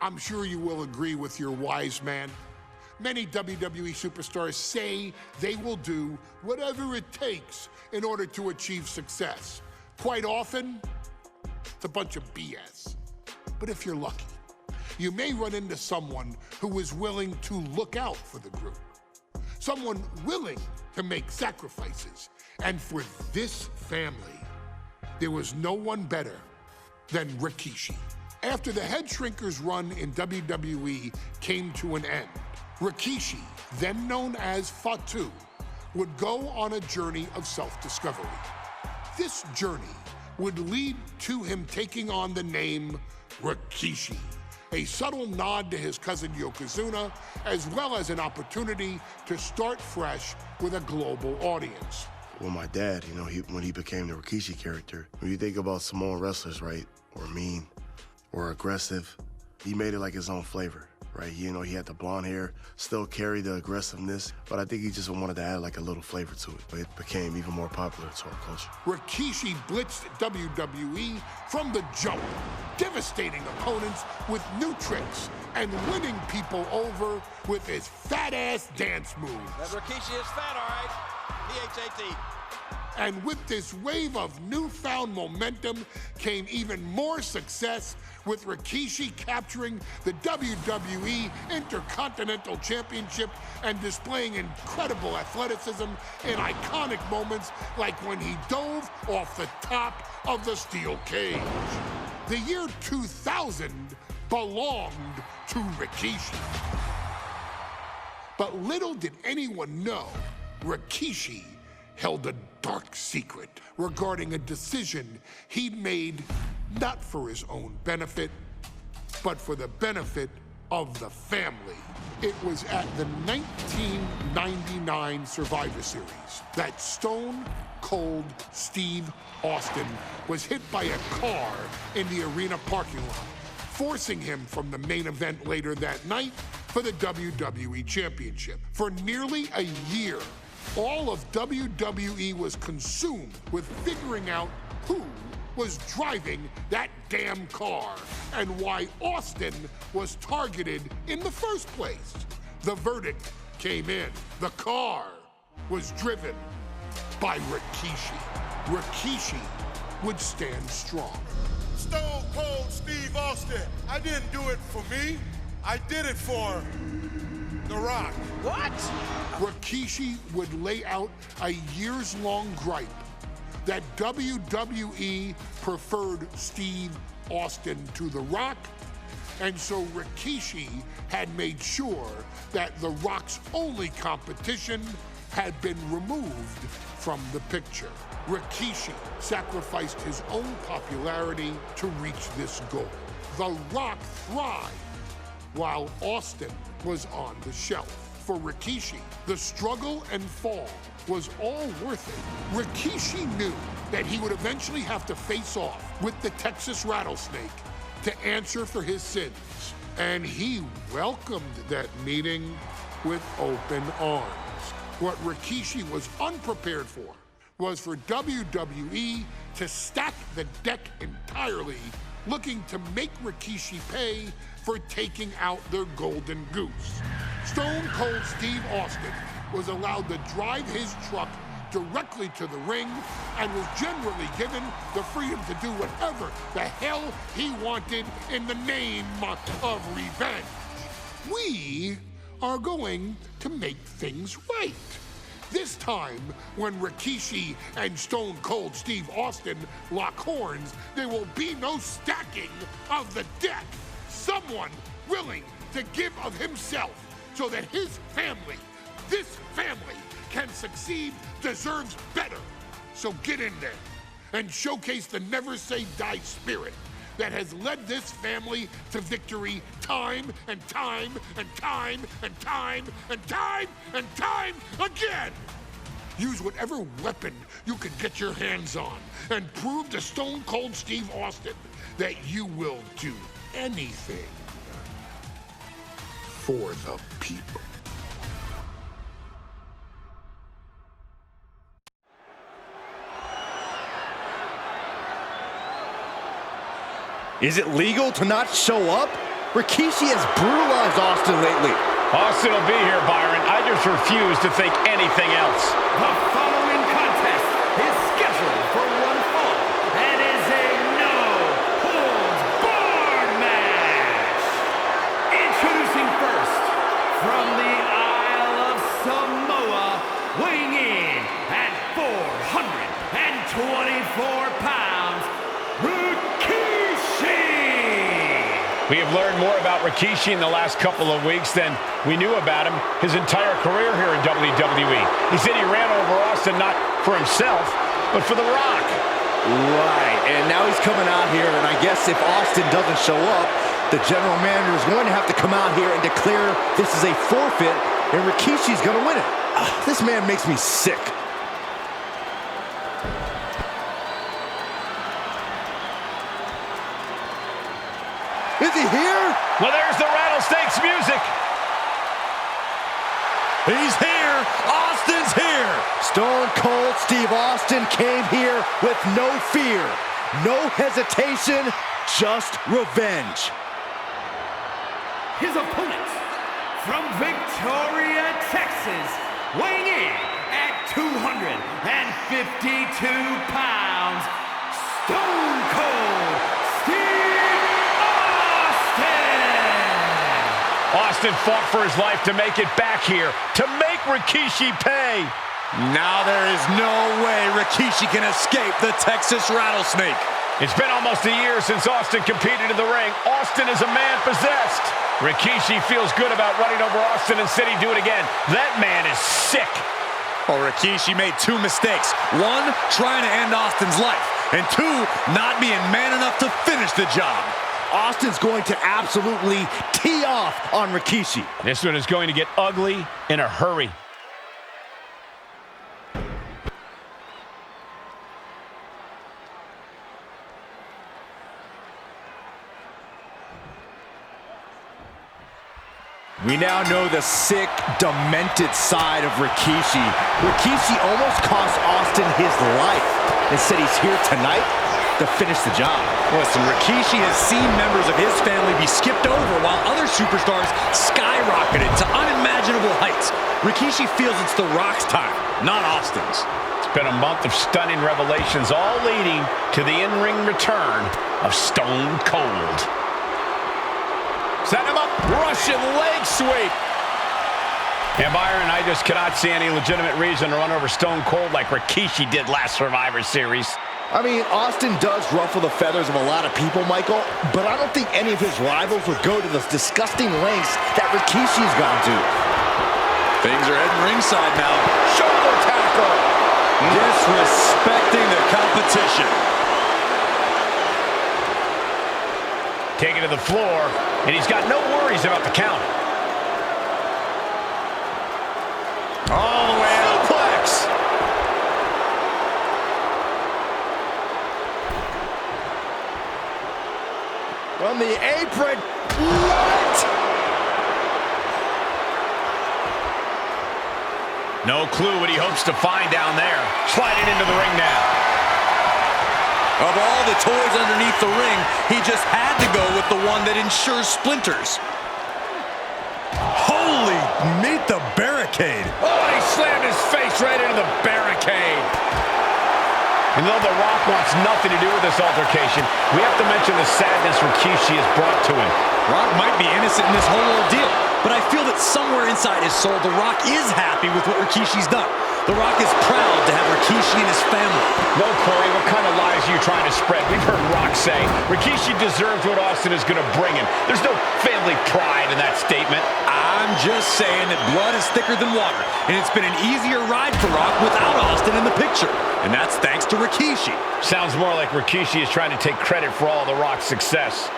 I'm sure you will agree with your wise man. Many WWE superstars say they will do whatever it takes in order to achieve success. Quite often, it's a bunch of BS. But if you're lucky, you may run into someone who is willing to look out for the group. Someone willing to make sacrifices. And for this family, there was no one better than Rikishi. After the Head Shrinkers run in WWE came to an end, Rikishi, then known as Fatu, would go on a journey of self-discovery. This journey would lead to him taking on the name Rikishi, a subtle nod to his cousin Yokozuna, as well as an opportunity to start fresh with a global audience. Well, my dad, when he became the Rikishi character, when you think about Samoan wrestlers, right, or mean, or aggressive, he made it like his own flavor, right? He had the blonde hair, still carried the aggressiveness, but I think he just wanted to add like a little flavor to it. But it became even more popular to our culture. Rikishi blitzed WWE from the jump, devastating opponents with new tricks and winning people over with his fat-ass dance moves. That Rikishi is fat, all right. P-H-A-T. And with this wave of newfound momentum came even more success, with Rikishi capturing the WWE Intercontinental Championship and displaying incredible athleticism in iconic moments like when he dove off the top of the steel cage. The year 2000 belonged to Rikishi. But little did anyone know, Rikishi held a dark secret regarding a decision he'd made not for his own benefit, but for the benefit of the family. It was at the 1999 Survivor Series that Stone Cold Steve Austin was hit by a car in the arena parking lot, forcing him from the main event later that night for the WWE Championship. For nearly a year, all of WWE was consumed with figuring out who was driving that damn car and why Austin was targeted in the first place. The verdict came in. The car was driven by Rikishi. Rikishi would stand strong. Stone Cold Steve Austin, I didn't do it for me. I did it for The Rock. What? Rikishi would lay out a years-long gripe that WWE preferred Steve Austin to The Rock, and so Rikishi had made sure that The Rock's only competition had been removed from the picture. Rikishi sacrificed his own popularity to reach this goal. The Rock thrived while Austin was on the shelf. For Rikishi, the struggle and fall was all worth it. Rikishi knew that he would eventually have to face off with the Texas Rattlesnake to answer for his sins. And he welcomed that meeting with open arms. What Rikishi was unprepared for was for WWE to stack the deck entirely, looking to make Rikishi pay for taking out their golden goose. Stone Cold Steve Austin was allowed to drive his truck directly to the ring and was generally given the freedom to do whatever the hell he wanted in the name of revenge. We are going to make things right. This time, when Rikishi and Stone Cold Steve Austin lock horns, there will be no stacking of the deck. Someone willing to give of himself so that his family, this family, can succeed, deserves better. So get in there and showcase the never say die spirit that has led this family to victory time and time and time and time and time and time again. Use whatever weapon you can get your hands on and prove to Stone Cold Steve Austin that you will do anything for the people. Is it legal to not show up? Rikishi has brutalized Austin lately. Austin will be here, Byron. I just refuse to think anything else. The following contest is scheduled for one fall and is a no-holds-barred match. Introducing first, from the Isle of Samoa, weighing in at 424 pounds, Rikishi! We have learned more about Rikishi in the last couple of weeks than we knew about him his entire career here in WWE. He said he ran over Austin not for himself, but for The Rock. Right, and now he's coming out here, and I guess if Austin doesn't show up, the general manager is going to have to come out here and declare this is a forfeit, and Rikishi's going to win it. This man makes me sick. Is he here? Well, there's the Rattlesnakes music. He's here. Austin's here. Stone Cold Steve Austin came here with no fear, no hesitation, just revenge. His opponent, from Victoria, Texas, weighing in at 252 pounds, Stone Cold Steve Austin fought for his life to make it back here, to make Rikishi pay. Now there is no way Rikishi can escape the Texas Rattlesnake. It's been almost a year since Austin competed in the ring. Austin is a man possessed. Rikishi feels good about running over Austin and said he'd do it again. That man is sick. Well, Rikishi made two mistakes. One, trying to end Austin's life. And two, not being man enough to finish the job. Austin's going to absolutely tee off on Rikishi. This one is going to get ugly in a hurry. We now know the sick, demented side of Rikishi. Rikishi almost cost Austin his life and said he's here tonight to finish the job. Listen, Rikishi has seen members of his family be skipped over while other superstars skyrocketed to unimaginable heights. Rikishi feels it's The Rock's time, not Austin's. It's been a month of stunning revelations, all leading to the in-ring return of Stone Cold. Set him up, Russian leg sweep. And Byron, I just cannot see any legitimate reason to run over Stone Cold like Rikishi did last Survivor Series. I mean, Austin does ruffle the feathers of a lot of people, Michael, but I don't think any of his rivals would go to the disgusting lengths that Rikishi's gone to. Things are heading ringside now. Shoulder tackle. Disrespecting the competition. Taken to the floor, and he's got no worries about the count. All the way out. Suplex. From the apron. What? No clue what he hopes to find down there. Sliding into the ring now. Of all the toys underneath the ring, he just had to go with the one that ensures splinters. Holy, meet the barricade. Oh, he slammed his face right into the barricade. And though The Rock wants nothing to do with this altercation, we have to mention the sadness Rikishi has brought to him. Rock might be innocent in this whole ordeal, but I feel that somewhere inside his soul, The Rock is happy with what Rikishi's done. The Rock is proud to have Rikishi and his family. No, Corey, what kind of lies are you trying to spread? We've heard Rock say Rikishi deserves what Austin is going to bring him. There's no family pride in that statement. I'm just saying that blood is thicker than water, and it's been an easier ride for Rock without Austin in the picture. And that's thanks to Rikishi. Sounds more like Rikishi is trying to take credit for all The Rock's success.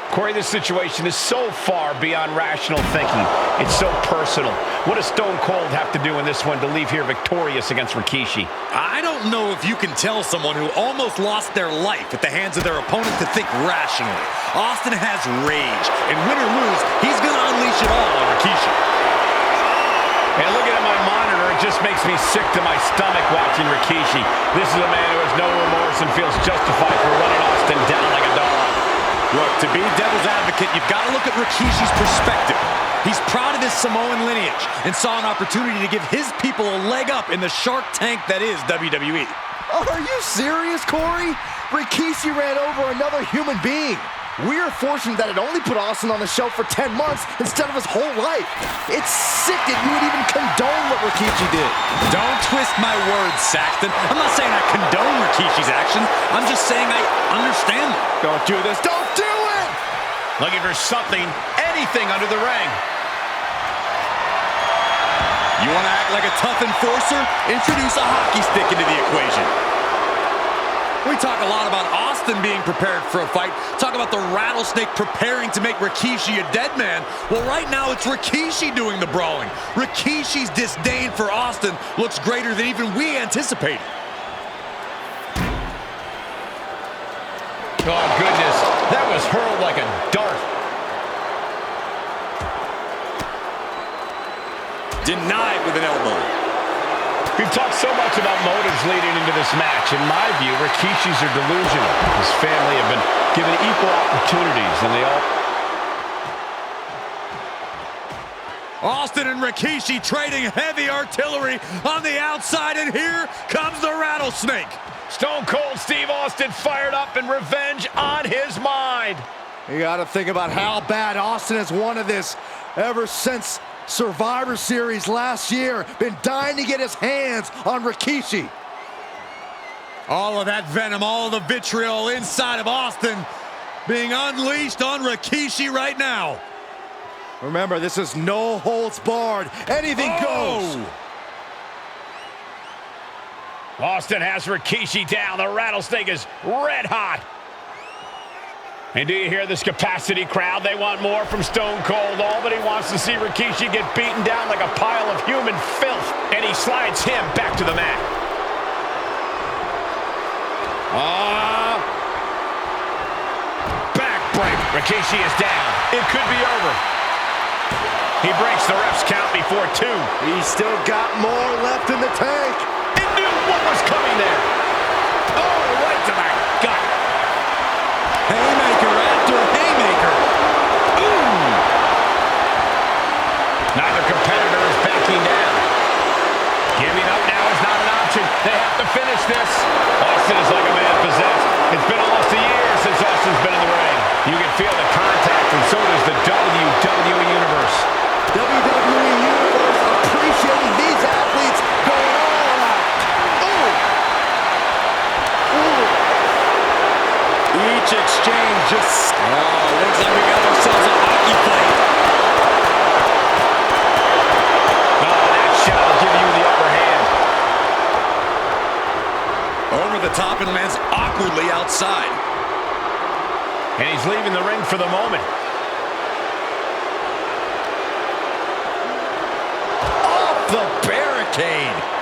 Corey, this situation is so far beyond rational thinking. It's so personal. What does Stone Cold have to do in this one to leave here victorious against Rikishi? I don't know if you can tell someone who almost lost their life at the hands of their opponent to think rationally. Austin has rage, and win or lose, he's going to unleash it all on Rikishi. And looking at my monitor, it just makes me sick to my stomach watching Rikishi. This is a man who has no remorse and feels justified for running Austin down like a dog. Look, to be devil's advocate, you've got to look at Rikishi's perspective. He's proud of his Samoan lineage and saw an opportunity to give his people a leg up in the Shark Tank that is WWE. Are you serious, Corey? Rikishi ran over another human being. We're fortunate that it only put Austin on the shelf for 10 months instead of his whole life. It's sick that you would even condone what Rikishi did. Don't twist my words, Saxton. I'm not saying I condone Rikishi's actions. I'm just saying I understand them. Don't do this. Don't do it! Looking for something, anything under the ring. You want to act like a tough enforcer? Introduce a hockey stick into the equation. We talk a lot about Austin being prepared for a fight. Talk about the rattlesnake preparing to make Rikishi a dead man. Well, right now it's Rikishi doing the brawling. Rikishi's disdain for Austin looks greater than even we anticipated. Oh, goodness. That was hurled like a dart. Denied with an elbow. We've talked so much about motives leading into this match. In my view, Rikishis are delusional. His family have been given equal opportunities, and they all... Austin and Rikishi trading heavy artillery on the outside, and here comes the rattlesnake. Stone Cold Steve Austin fired up and revenge on his mind. You got to think about how bad Austin has wanted this ever since Survivor Series last year. Been dying to get his hands on Rikishi. All of that venom, all of the vitriol inside of Austin being unleashed on Rikishi right now. Remember, this is no holds barred. Anything goes. Austin has Rikishi down. The rattlesnake is red hot. And do you hear this capacity crowd? They want more from Stone Cold. All but he wants to see Rikishi get beaten down like a pile of human filth. And he slides him back to the mat. Backbreak. Rikishi is down. It could be over. He breaks the ref's count before 2. He's still got more left in the tank. He knew what was coming there. Oh, right to the gut. Haymaker after haymaker. Ooh. Neither competitor is backing down. Giving up now is not an option. They have to finish this. Austin is like a man possessed. It's been almost a year since Austin's been in the ring. You can feel the contact, and so does the WWE Universe. WWE Universe appreciating these athletes going all out. Each exchange just... looks like we got ourselves a hockey fight. That shot will give you the upper hand. Over the top and lands awkwardly outside. And he's leaving the ring for the moment. Off the barricade.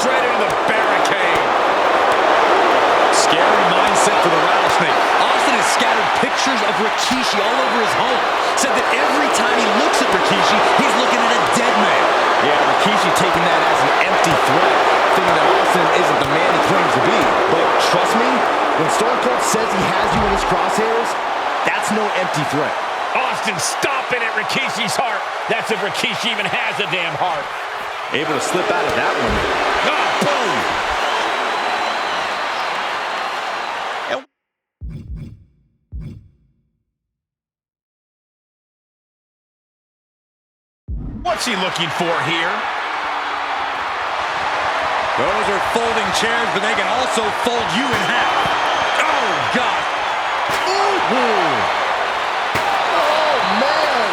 Right into the barricade. Scary mindset for the rattlesnake. Austin has scattered pictures of Rikishi all over his home. Said that every time he looks at Rikishi, he's looking at a dead man. Yeah, Rikishi taking that as an empty threat, thinking that Austin isn't the man he claims to be. But trust me, when Stone Cold says he has you in his crosshairs, that's no empty threat. Austin stomping at Rikishi's heart. That's if Rikishi even has a damn heart. Able to slip out of that one. Boom! What's he looking for here? Those are folding chairs, but they can also fold you in half. Oh, God. Ooh. Oh, man.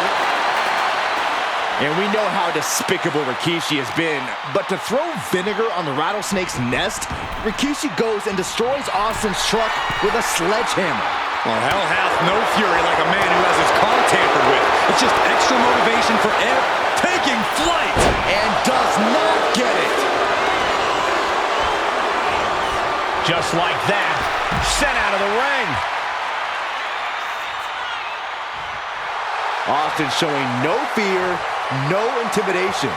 And we know how despicable Rikishi has been, but to throw vinegar on the rattlesnake's nest, Rikishi goes and destroys Austin's truck with a sledgehammer. Well, hell hath no fury like a man who has his car tampered with. It's just extra motivation for Ed taking flight. And does not get it. Just like that, sent out of the ring. Austin showing no fear, no intimidation.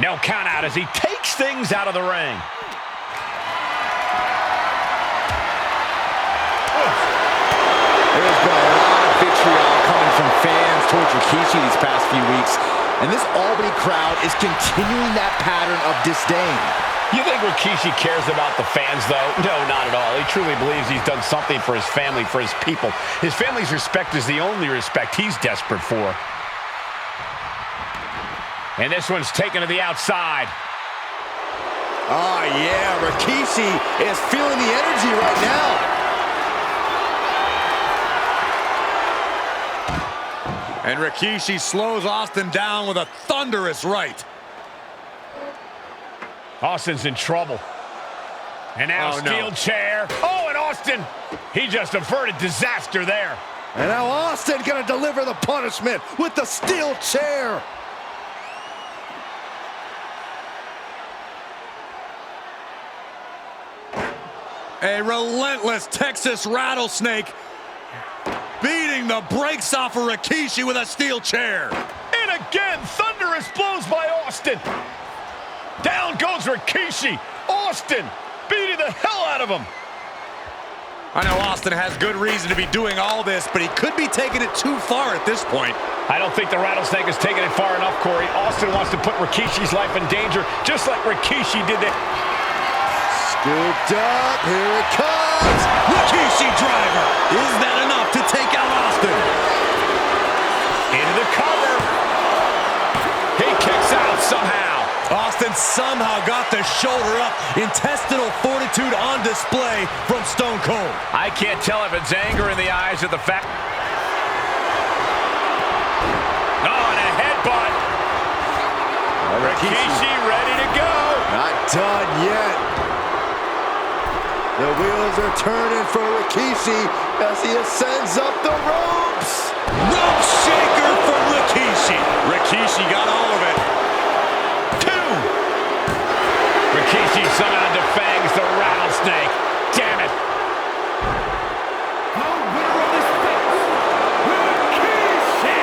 No count out as he takes things out of the ring. There's been a lot of vitriol coming from fans towards Rikishi these past few weeks, and this Albany crowd is continuing that pattern of disdain. You think Rikishi cares about the fans, though? No, not at all. He truly believes he's done something for his family, for his people. His family's respect is the only respect he's desperate for. And this one's taken to the outside. Oh, yeah, Rikishi is feeling the energy right now. And Rikishi slows Austin down with a thunderous right. Austin's in trouble. And now steel chair. Oh, and Austin, he just averted disaster there. And now Austin gonna deliver the punishment with the steel chair. A relentless Texas rattlesnake beating the brakes off of Rikishi with a steel chair. And again, thunderous blows by Austin. Down goes Rikishi. Austin beating the hell out of him. I know Austin has good reason to be doing all this, but he could be taking it too far at this point. I don't think the rattlesnake is taking it far enough, Corey. Austin wants to put Rikishi's life in danger, just like Rikishi did that. Scooped up, here it comes. Rikishi driver. Is that enough to take out Austin? Into the cover. He kicks out somehow. Austin somehow got the shoulder up. Intestinal fortitude on display from Stone Cold. I can't tell if it's anger in the eyes of the fact. Oh, and a headbutt. Rikishi ready to go. Not done yet. The wheels are turning for Rikishi as he ascends up the ropes. Rope shaker for Rikishi. Rikishi got all of it. Rikishi somehow defangs the rattlesnake. Damn it. The winner of this fight, Rikishi!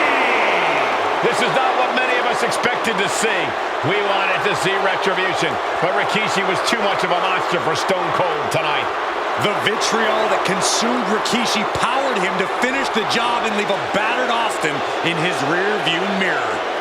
This is not what many of us expected to see. We wanted to see retribution, but Rikishi was too much of a monster for Stone Cold tonight. The vitriol that consumed Rikishi powered him to finish the job and leave a battered Austin in his rear-view mirror.